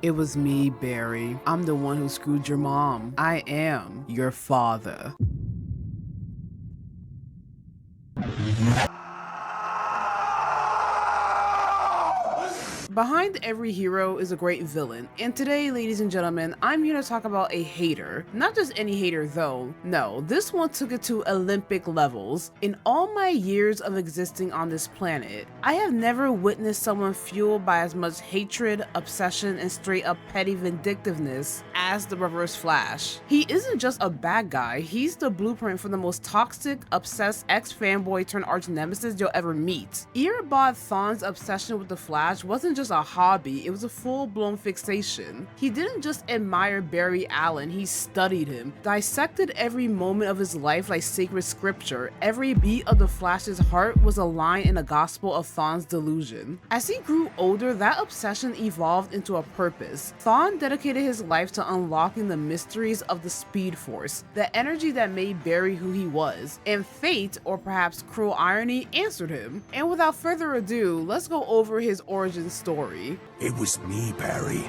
It was me, Barry. I'm the one who screwed your mom. I am your father. Behind every hero is a great villain, and today, ladies and gentlemen, I'm here to talk about a hater. Not just any hater though, no, this one took it to Olympic levels. In all my years of existing on this planet, I have never witnessed someone fueled by as much hatred, obsession, and straight up petty vindictiveness as the Reverse Flash. He isn't just a bad guy, he's the blueprint for the most toxic, obsessed ex-fanboy turned arch nemesis you'll ever meet. Earbod Thawne's obsession with the Flash wasn't just a hobby, it was a full-blown fixation. He didn't just admire Barry Allen, he studied him, dissected every moment of his life like sacred scripture. Every beat of the Flash's heart was a line in the gospel of Thawne's delusion. As he grew older, that obsession evolved into a purpose. Thawne dedicated his life to unlocking the mysteries of the Speed Force, the energy that made Barry who he was, and fate, or perhaps cruel irony, answered him. And without further ado, let's go over his origin story. It was me, Barry.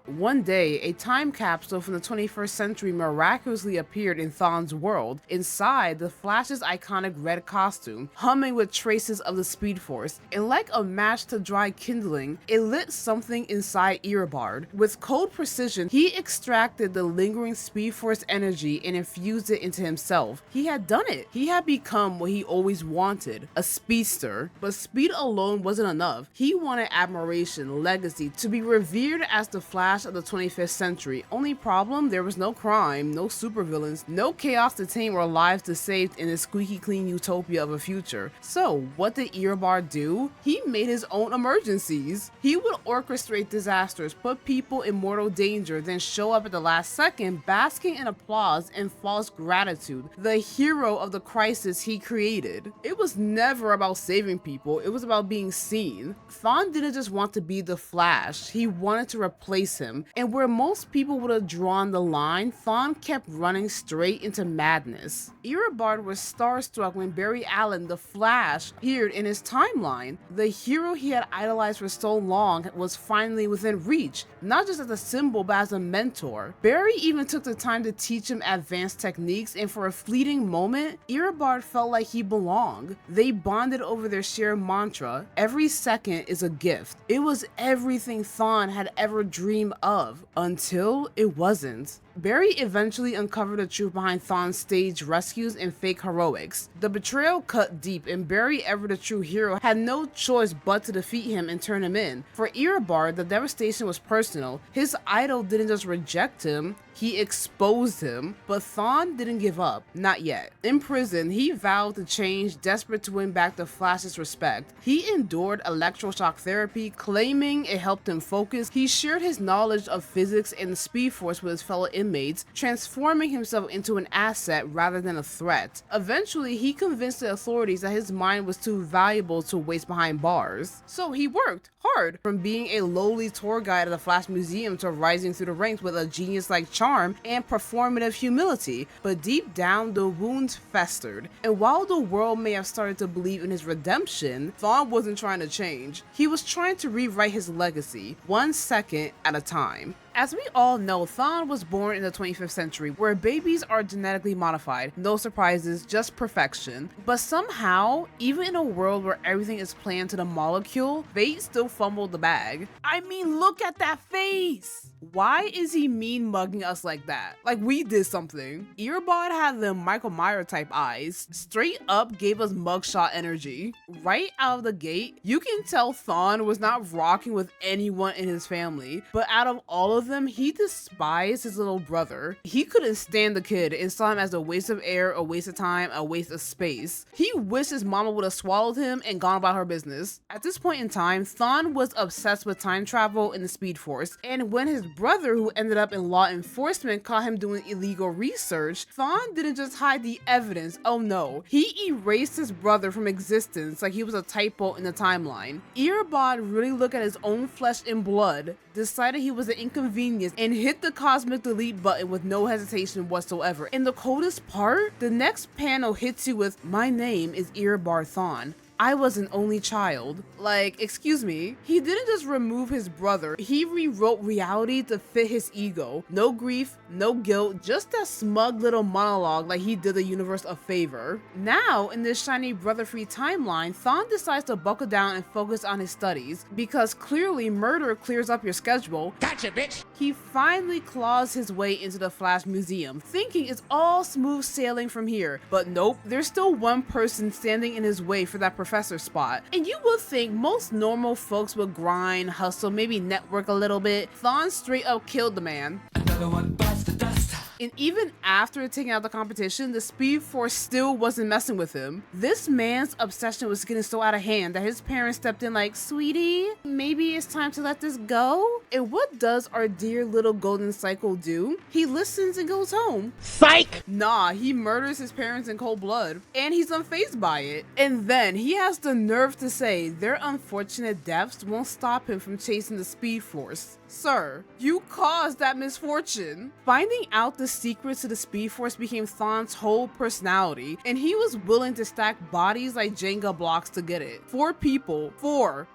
One day, a time capsule from the 21st century miraculously appeared in Thawne's world, inside the Flash's iconic red costume, humming with traces of the Speed Force, and like a match to dry kindling, it lit something inside Earbard. With cold precision, he extracted the lingering Speed Force energy and infused it into himself. He had done it. He had become what he always wanted, a speedster. But speed alone wasn't enough. He wanted admiration, legacy, to be revered as the Flash of the 25th century. Only problem, there was no crime, no supervillains, no chaos to tame or lives to save in this squeaky clean utopia of a future. So what did Earbard do? He made his own emergencies. He would orchestrate disasters, put people in mortal danger, then show up at the last second, basking in applause and false gratitude, the hero of the crisis he created. It was never about saving people, it was about being seen. Thawne didn't just want to be the Flash, he wanted to replace him. And where most people would have drawn the line, Thawne kept running straight into madness. Earbard was starstruck when Barry Allen, the Flash, appeared in his timeline. The hero he had idolized for so long was finally within reach, not just as a symbol but as a mentor. Barry even took the time to teach him advanced techniques, and for a fleeting moment, Earbard felt like he belonged. They bonded over their shared mantra, every second is a gift. It was everything Thawne had ever dreamed of, until it wasn't. Barry eventually uncovered the truth behind Thawne's staged rescues and fake heroics. The betrayal cut deep, and Barry, ever the true hero, had no choice but to defeat him and turn him in. For Earbard, the devastation was personal. His idol didn't just reject him, he exposed him. But Thawne didn't give up, not yet. In prison, he vowed to change, desperate to win back the Flash's respect. He endured electroshock therapy, claiming it helped him focus. He shared his knowledge of physics and the Speed Force with his fellow inmates, transforming himself into an asset rather than a threat. Eventually, he convinced the authorities that his mind was too valuable to waste behind bars. So he worked hard, from being a lowly tour guide at the Flash Museum to rising through the ranks with a genius-like charm and performative humility. But deep down, the wounds festered. And while the world may have started to believe in his redemption, Thawne wasn't trying to change. He was trying to rewrite his legacy, 1 second at a time. As we all know, Thawne was born in the 25th century, where babies are genetically modified. No surprises, just perfection. But somehow, even in a world where everything is planned to the molecule, fate still fumbled the bag. I mean, look at that face! Why is he mean mugging us like that? Like we did something. Earbard had the Michael Myers type eyes. Straight up gave us mugshot energy. Right out of the gate, you can tell Thawne was not rocking with anyone in his family. But out of all of them, he despised his little brother. He couldn't stand the kid and saw him as a waste of air, a waste of time, a waste of space. He wished his mama would have swallowed him and gone about her business. At this point in time, Thawne was obsessed with time travel and the Speed Force, and when his brother, who ended up in law enforcement, caught him doing illegal research, Thawne didn't just hide the evidence, oh no, he erased his brother from existence like he was a typo in the timeline. Earbard really looked at his own flesh and blood, decided he was an inconvenience, and hit the cosmic delete button with no hesitation whatsoever. And the coldest part? The next panel hits you with, "My name is Earbard Thawne." I was an only child. Like, excuse me, he didn't just remove his brother, he rewrote reality to fit his ego. No grief, no guilt, just a smug little monologue like he did the universe a favor. Now, in this shiny brother-free timeline, Thawne decides to buckle down and focus on his studies, because clearly murder clears up your schedule. Gotcha, bitch! He finally claws his way into the Flash Museum, thinking it's all smooth sailing from here, but nope, there's still one person standing in his way for that professor spot. And you would think most normal folks would grind, hustle, maybe network a little bit. Thawne straight up killed the man. Another one bites the dust. And even after taking out the competition, the Speed Force still wasn't messing with him. This man's obsession was getting so out of hand that his parents stepped in like, sweetie, maybe it's time to let this go? And what does our dear little golden cycle do? He listens and goes home. Psych! Nah, he murders his parents in cold blood, and he's unfazed by it. And then he has the nerve to say their unfortunate deaths won't stop him from chasing the Speed Force. Sir, you caused that misfortune. Finding out the secrets to the Speed Force became Thawne's whole personality, and he was willing to stack bodies like Jenga blocks to get it. 4 people,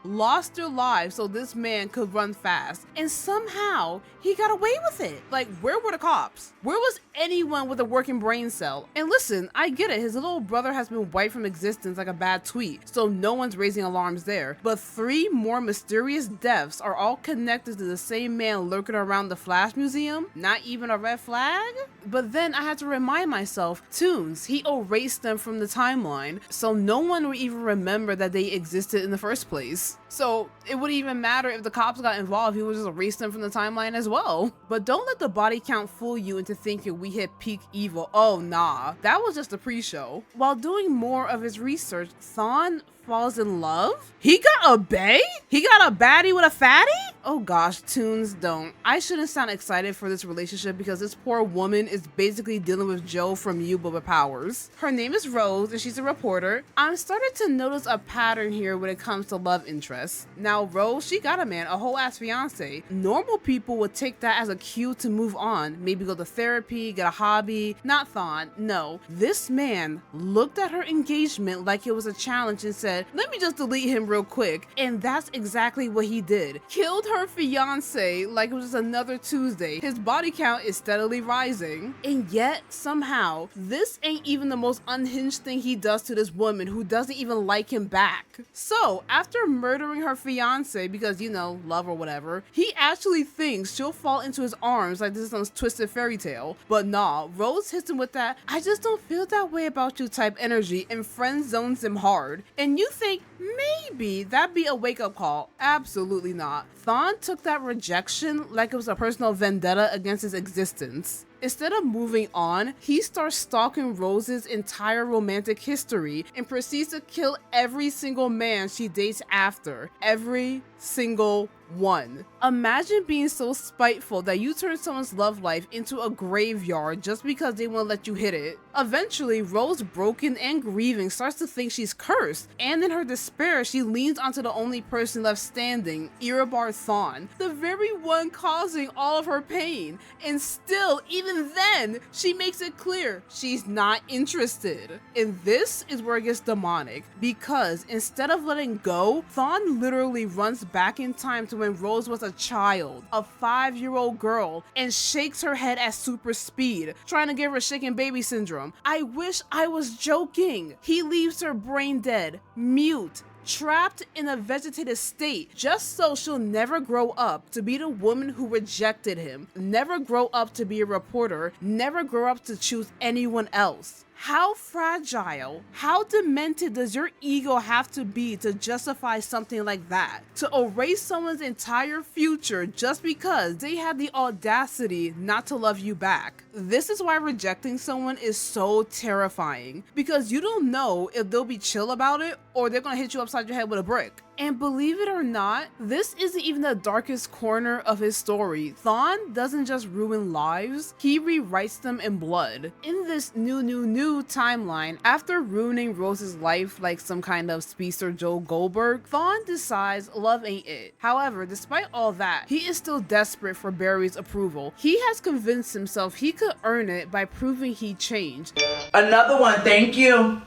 lost their lives so this man could run fast, and somehow he got away with it. Like, where were the cops? Where was anyone with a working brain cell? And listen, I get it, his little brother has been wiped from existence like a bad tweet, so no one's raising alarms there. But 3 more mysterious deaths are all connected to the same man lurking around the Flash Museum? Not even a red flag? But then I had to remind myself, Toons, he erased them from the timeline, so no one would even remember that they existed in the first place. So it wouldn't even matter if the cops got involved, he would just erase them from the timeline as well. But don't let the body count fool you into thinking we hit peak evil. Oh nah, that was just a pre-show. While doing more of his research, Thawne falls in love? He got a bae? He got a baddie with a fatty? Oh gosh, Toons, don't. I shouldn't sound excited for this relationship because this poor woman is basically dealing with Joe from You but with powers. Her name is Rose and she's a reporter. I'm starting to notice a pattern here when it comes to love interests. Now Rose, she got a man, a whole ass fiance. Normal people would take that as a cue to move on, maybe go to therapy, get a hobby. Not Thawne, no. This man looked at her engagement like it was a challenge and said, let me just delete him real quick. And that's exactly what he did. Killed her fiance like it was another Tuesday. His body count is steadily rising. And yet, somehow, this ain't even the most unhinged thing he does to this woman who doesn't even like him back. So, after murdering her fiance because, you know, love or whatever, he actually thinks she'll fall into his arms like this is some twisted fairy tale. But nah, Rose hits him with that, I just don't feel that way about you type energy and friend zones him hard. And you think maybe that'd be a wake-up call. Absolutely not. Thawne took that rejection like it was a personal vendetta against his existence. Instead of moving on, he starts stalking Rose's entire romantic history and proceeds to kill every single man she dates after. Every single one. Imagine being so spiteful that you turn someone's love life into a graveyard just because they won't let you hit it. Eventually, Rose, broken and grieving, starts to think she's cursed, and in her despair, she leans onto the only person left standing, Erebor Thawne, the very one causing all of her pain. And still, even then, she makes it clear she's not interested. And this is where it gets demonic, because instead of letting go, Thawne literally runs back in time to when Rose was a child, a 5-year-old girl, and shakes her head at super speed, trying to give her shaken baby syndrome. I wish I was joking. He leaves her brain dead, mute, trapped in a vegetative state, just so she'll never grow up to be the woman who rejected him, never grow up to be a reporter, never grow up to choose anyone else. How fragile, how demented does your ego have to be to justify something like that? To erase someone's entire future just because they had the audacity not to love you back. This is why rejecting someone is so terrifying, because you don't know if they'll be chill about it or they're gonna hit you upside your head with a brick. And believe it or not, this isn't even the darkest corner of his story. Thawne doesn't just ruin lives, he rewrites them in blood. In this new timeline, after ruining Rose's life like some kind of speedster Joe Goldberg, Thawne decides love ain't it. However, despite all that, he is still desperate for Barry's approval. He has convinced himself he could earn it by proving he changed. Another one, thank you.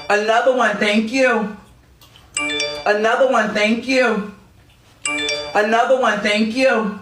Another one, thank you. Another one, thank you. Another one, thank you.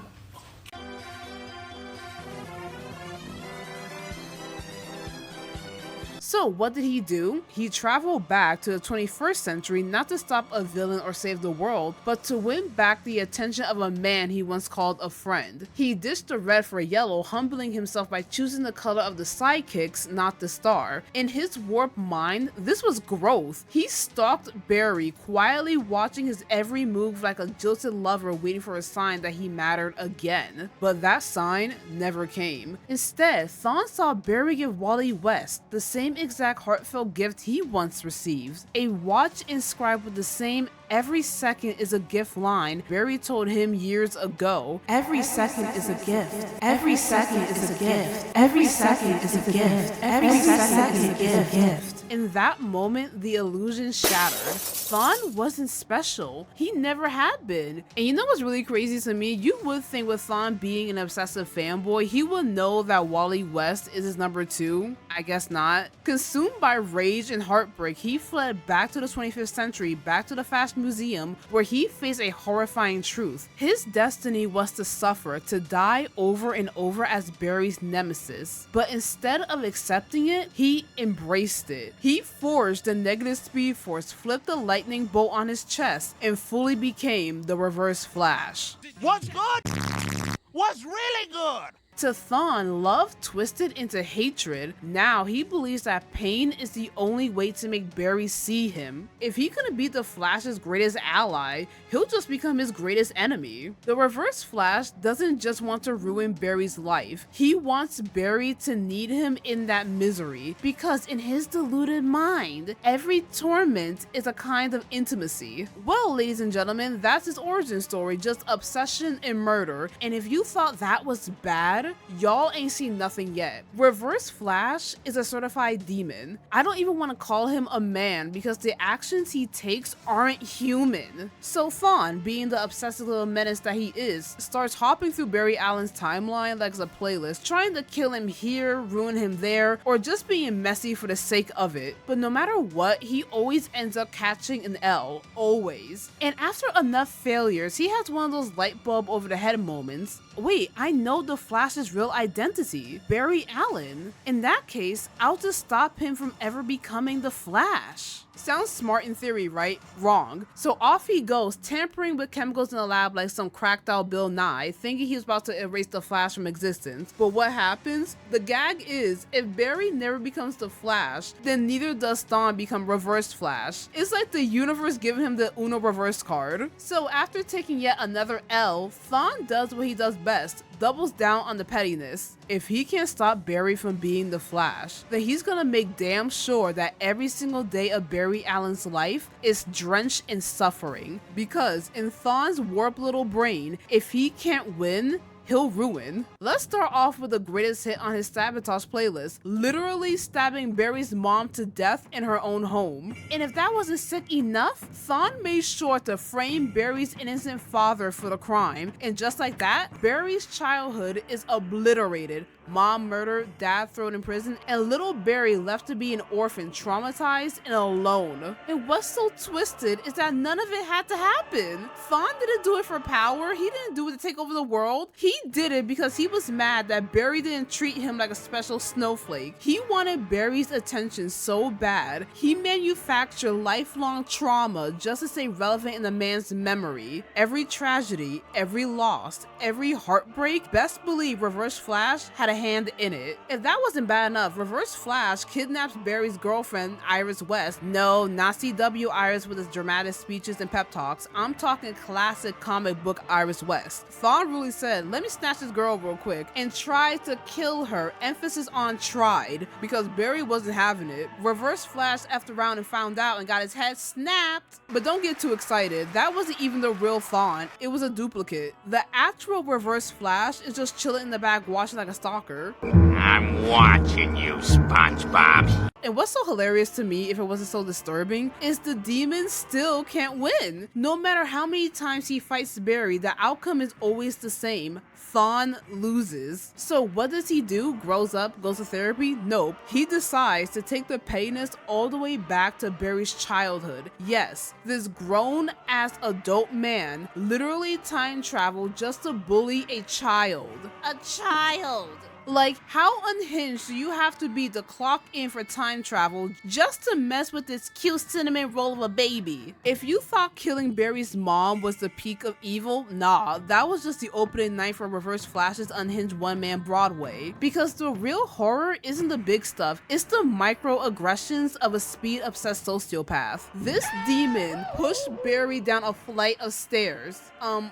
So what did he do? He traveled back to the 21st century not to stop a villain or save the world, but to win back the attention of a man he once called a friend. He ditched the red for yellow, humbling himself by choosing the color of the sidekicks, not the star. In his warped mind, this was growth. He stalked Barry, quietly watching his every move like a jilted lover waiting for a sign that he mattered again. But that sign never came. Instead, Thawne saw Barry give Wally West the same exact heartfelt gift he once received, a watch inscribed with the same "every second is a gift" line Barry told him years ago. Every second is a gift. Every second is a gift. Every second is a gift. Every second is a gift. In that moment, the illusion shattered. Thawne wasn't special. He never had been. And you know what's really crazy to me? You would think with Thawne being an obsessive fanboy, he would know that Wally West is his number 2. I guess not. Consumed by rage and heartbreak, he fled back to the 25th century, back to the Fashion Museum, where he faced a horrifying truth. His destiny was to suffer, to die over and over as Barry's nemesis. But instead of accepting it, he embraced it. He forged the negative speed force, flipped the lightning bolt on his chest, and fully became the Reverse Flash. What's good? What's really good? To Thawne, love twisted into hatred. Now he believes that pain is the only way to make Barry see him. If he couldn't beat the Flash's greatest ally, he'll just become his greatest enemy. The Reverse Flash doesn't just want to ruin Barry's life. He wants Barry to need him in that misery, because in his deluded mind, every torment is a kind of intimacy. Well, ladies and gentlemen, that's his origin story, just obsession and murder. And if you thought that was bad, y'all ain't seen nothing yet. Reverse Flash is a certified demon. I don't even want to call him a man because the actions he takes aren't human. So Thawne, being the obsessive little menace that he is, starts hopping through Barry Allen's timeline like it's a playlist, trying to kill him here, ruin him there, or just being messy for the sake of it. But no matter what, he always ends up catching an L, always. And after enough failures, he has one of those light bulb over the head moments. Wait, I know the Flash's real identity, Barry Allen. In that case, I'll just stop him from ever becoming the Flash. Sounds smart in theory, right? Wrong. So off he goes, tampering with chemicals in the lab like some cracked out Bill Nye, thinking he was about to erase the Flash from existence. But what happens? The gag is, if Barry never becomes the Flash, then neither does Thawne become Reverse Flash. It's like the universe giving him the Uno reverse card. So after taking yet another L, Thawne does what he does best, doubles down on the pettiness. If he can't stop Barry from being the Flash, then he's gonna make damn sure that every single day of Barry Allen's life is drenched in suffering. Because in Thawne's warped little brain, if he can't win, he'll ruin. Let's start off with the greatest hit on his sabotage playlist, literally stabbing Barry's mom to death in her own home. And if that wasn't sick enough, Thawne made sure to frame Barry's innocent father for the crime, and just like that, Barry's childhood is obliterated. Mom murdered, dad thrown in prison, and little Barry left to be an orphan, traumatized and alone. And what's so twisted is that none of it had to happen. Thawne didn't do it for power, he didn't do it to take over the world. He did it because he was mad that Barry didn't treat him like a special snowflake. He wanted Barry's attention so bad, he manufactured lifelong trauma just to stay relevant in the man's memory. Every tragedy, every loss, every heartbreak, best believe Reverse Flash had a hand in it. If that wasn't bad enough, Reverse Flash kidnaps Barry's girlfriend, Iris West. No, not CW Iris with his dramatic speeches and pep talks. I'm talking classic comic book Iris West. Thawne really said, let me snatch this girl real quick, and tried to kill her, emphasis on tried, because Barry wasn't having it. Reverse Flash effed around and found out and got his head snapped. But don't get too excited, that wasn't even the real Thawne, it was a duplicate. The actual Reverse Flash is just chilling in the back watching like a stalker. stalker. I'm watching you, SpongeBob. And what's so hilarious to me, if it wasn't so disturbing, is the demon still can't win. No matter how many times he fights Barry, the outcome is always the same. Thawne loses. So what does he do? Grows up, goes to therapy? Nope. He decides to take the Pettiest all the way back to Barry's childhood. Yes, this grown-ass adult man literally time traveled just to bully a child. A child! Like, how unhinged do you have to be to clock in for time travel just to mess with this cute cinnamon roll of a baby? If you thought killing Barry's mom was the peak of evil, nah, that was just the opening night for Reverse Flash's unhinged one-man Broadway. Because the real horror isn't the big stuff, it's the microaggressions of a speed-obsessed sociopath. This demon pushed Barry down a flight of stairs.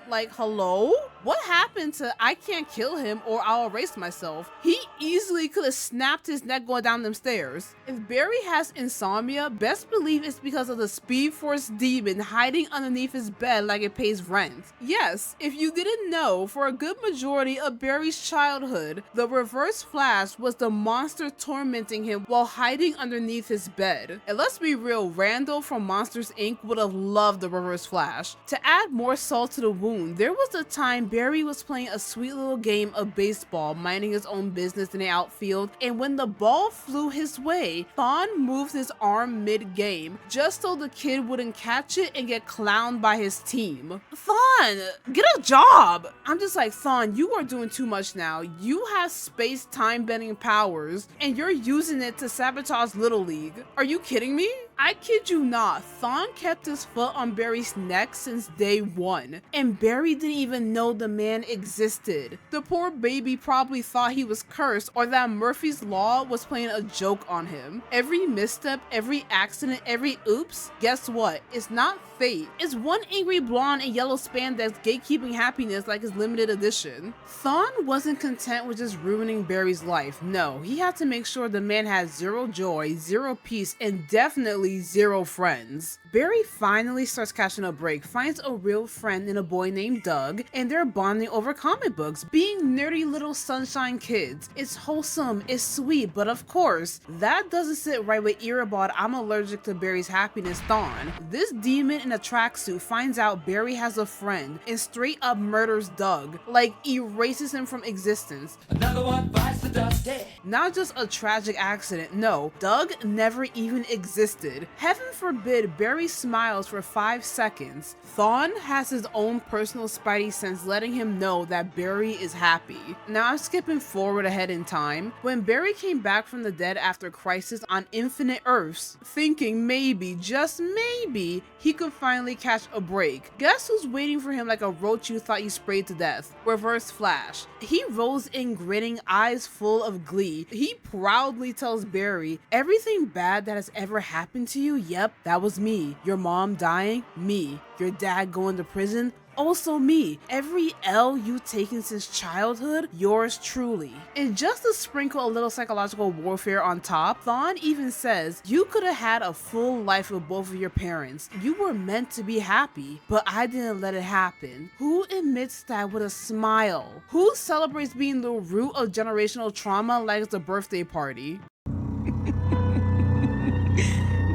Like, hello? What happened to I can't kill him or I'll erase myself? He easily could have snapped his neck going down them stairs. If Barry has insomnia, best believe it's because of the Speed Force demon hiding underneath his bed like it pays rent. Yes, if you didn't know, for a good majority of Barry's childhood, the Reverse Flash was the monster tormenting him while hiding underneath his bed. And let's be real, Randall from Monsters Inc. would have loved the Reverse Flash. To add more salt to the wound, there was a time Barry was playing a sweet little game of baseball, minding his own business in the outfield, and when the ball flew his way, Thawne moved his arm mid-game, just so the kid wouldn't catch it and get clowned by his team. Thawne, get a job! I'm just like, Thawne, you are doing too much now. You have space time-bending powers, and you're using it to sabotage Little League. Are you kidding me? I kid you not, Thawne kept his foot on Barry's neck since day one, and Barry didn't even know the man existed. The poor baby probably thought he was cursed or that Murphy's Law was playing a joke on him. Every misstep, every accident, every oops, guess what? It's not fate. It's one angry blonde in yellow spandex gatekeeping happiness like his limited edition. Thawne wasn't content with just ruining Barry's life. No, he had to make sure the man had zero joy, zero peace, and definitely zero friends. Barry finally starts catching a break, finds a real friend in a boy named Doug, and they're bonding over comic books, being nerdy little sunshine kids. It's wholesome, it's sweet, but of course, that doesn't sit right with Erebod I'm allergic to Barry's happiness Thawne. This demon in a tracksuit finds out Barry has a friend and straight up murders Doug, like erases him from existence. Another one bites the dust. Not just a tragic accident, no, Doug never even existed. Heaven forbid Barry smiles for 5 seconds. Thawne has his own personal spidey sense letting him know that Barry is happy. Now I'm skipping forward ahead in time. When Barry came back from the dead after Crisis on Infinite Earths, thinking maybe, just maybe, he could finally catch a break. Guess who's waiting for him like a roach you thought you sprayed to death? Reverse Flash. He rolls in grinning, eyes full of glee. He proudly tells Barry, everything bad that has ever happened to you, yep, that was me. Your mom dying? Me. Your dad going to prison? Also me. Every L you've taken since childhood? Yours truly. And just to sprinkle a little psychological warfare on top, Thawne even says, you could have had a full life with both of your parents. You were meant to be happy, but I didn't let it happen. Who admits that with a smile? Who celebrates being the root of generational trauma like it's a birthday party?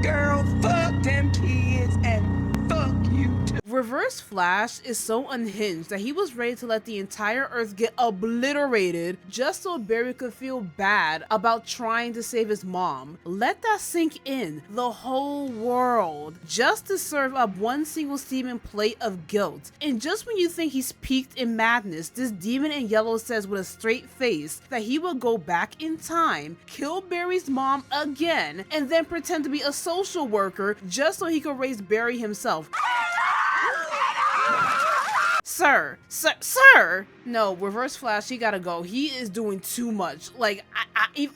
Girl, fuck them kids and fuck you too. Reverse Flash is so unhinged that he was ready to let the entire Earth get obliterated just so Barry could feel bad about trying to save his mom. Let that sink in. The whole world. Just to serve up one single steaming plate of guilt. And just when you think he's peaked in madness, this demon in yellow says with a straight face that he will go back in time, kill Barry's mom again, and then pretend to be a social worker just so he could raise Barry himself. Sir! No, Reverse Flash, he gotta go. He is doing too much. Like,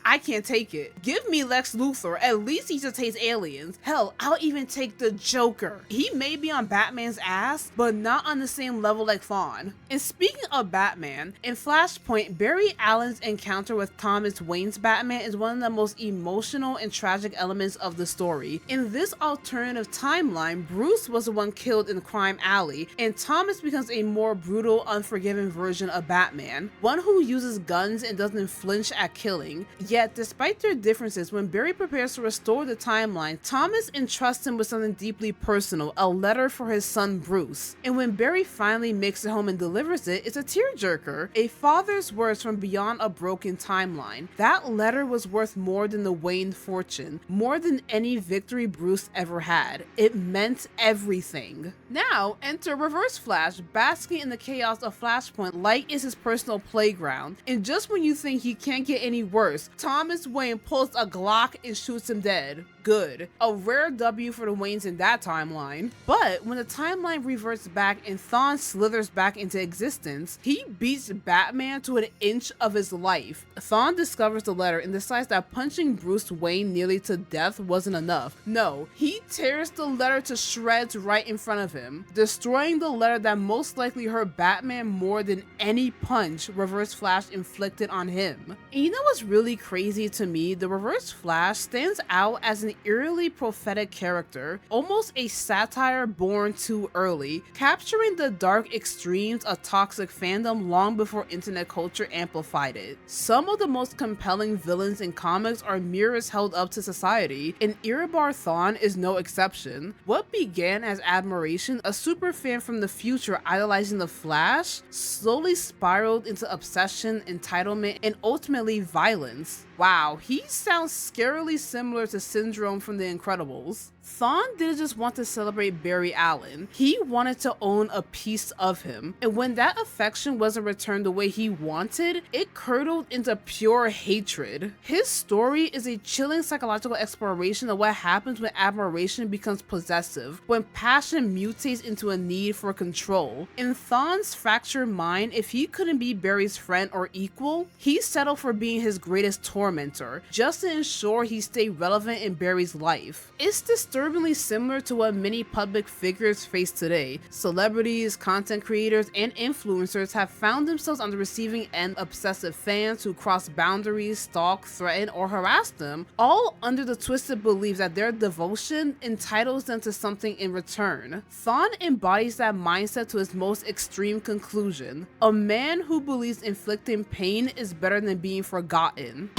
I can't take it. Give me Lex Luthor. At least he just hates aliens. Hell, I'll even take the Joker. He may be on Batman's ass, but not on the same level like Thawne. And speaking of Batman, in Flashpoint, Barry Allen's encounter with Thomas Wayne's Batman is one of the most emotional and tragic elements of the story. In this alternative timeline, Bruce was the one killed in Crime Alley, and Thomas becomes a more brutal, unforgiving version of Batman, one who uses guns and doesn't flinch at killing. Yet, despite their differences, when Barry prepares to restore the timeline, Thomas entrusts him with something deeply personal, a letter for his son Bruce. And when Barry finally makes it home and delivers it, it's a tearjerker, a father's words from beyond a broken timeline. That letter was worth more than the Wayne fortune, more than any victory Bruce ever had. It meant everything. Now, enter Reverse Flash, basking in the chaos of Flashpoint like it's his personal playground. And just when you think he can't get any worse, Thomas Wayne pulls a Glock and shoots him dead. Good. A rare W for the Waynes in that timeline. But when the timeline reverts back and Thawne slithers back into existence, he beats Batman to an inch of his life. Thawne discovers the letter and decides that punching Bruce Wayne nearly to death wasn't enough. No, he tears the letter to shreds right in front of him, destroying the letter that most likely hurt Batman more than any punch Reverse Flash inflicted on him. And you know what's really crazy to me? The Reverse Flash stands out as an eerily prophetic character, almost a satire born too early, capturing the dark extremes of toxic fandom long before internet culture amplified it. Some of the most compelling villains in comics are mirrors held up to society, and Erebor Thawne is no exception. What began as admiration, a superfan from the future idolizing the Flash, slowly spiraled into obsession, entitlement, and ultimately violence. Wow, he sounds scarily similar to Syndrome from The Incredibles. Thawne didn't just want to celebrate Barry Allen, he wanted to own a piece of him. And when that affection wasn't returned the way he wanted, it curdled into pure hatred. His story is a chilling psychological exploration of what happens when admiration becomes possessive, when passion mutates into a need for control. In Thawne's fractured mind, if he couldn't be Barry's friend or equal, he settled for being his greatest tormentor, just to ensure he stayed relevant in Barry's life. It's disturbingly similar to what many public figures face today. Celebrities, content creators, and influencers have found themselves on the receiving end of obsessive fans who cross boundaries, stalk, threaten, or harass them, all under the twisted belief that their devotion entitles them to something in return. Thawne embodies that mindset to its most extreme conclusion. A man who believes inflicting pain is better than being forgotten.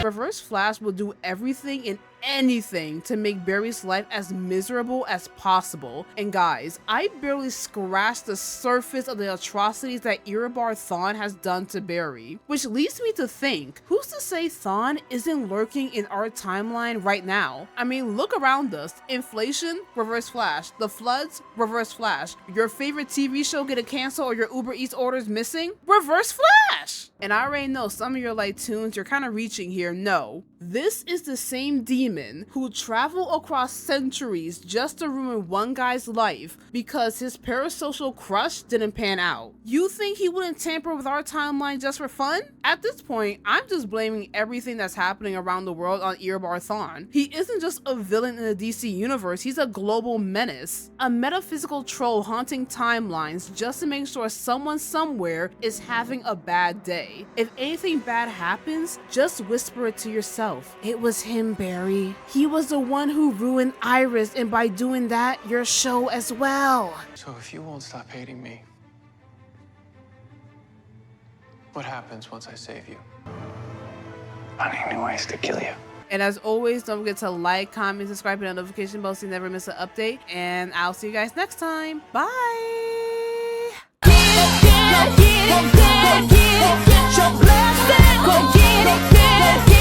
Reverse Flash will do everything and anything to make Barry's life as miserable as possible. And guys, I barely scratched the surface of the atrocities that Erebor Thawne has done to Barry. Which leads me to think, who's to say Thawne isn't lurking in our timeline right now? I mean, look around us. Inflation, Reverse Flash. The floods, Reverse Flash. Your favorite TV show getting canceled or your Uber Eats orders missing? Reverse Flash! And I already know some of your light tunes, you're kind of reaching here. No. This is the same demon who traveled across centuries just to ruin one guy's life because his parasocial crush didn't pan out. You think he wouldn't tamper with our timeline just for fun? At this point, I'm just blaming everything that's happening around the world on Erebor Thawne. He isn't just a villain in the DC universe, he's a global menace. A metaphysical troll haunting timelines just to make sure someone somewhere is having a bad day. If anything bad happens, just whisper it to yourself. It was him, Barry. He was the one who ruined Iris, and by doing that, your show as well. So if you won't stop hating me, what happens once I save you? Finding new ways to kill you. And as always, don't forget to like, comment, subscribe, and notification bell so you never miss an update. And I'll see you guys next time. Bye! Get your blessing, go get it.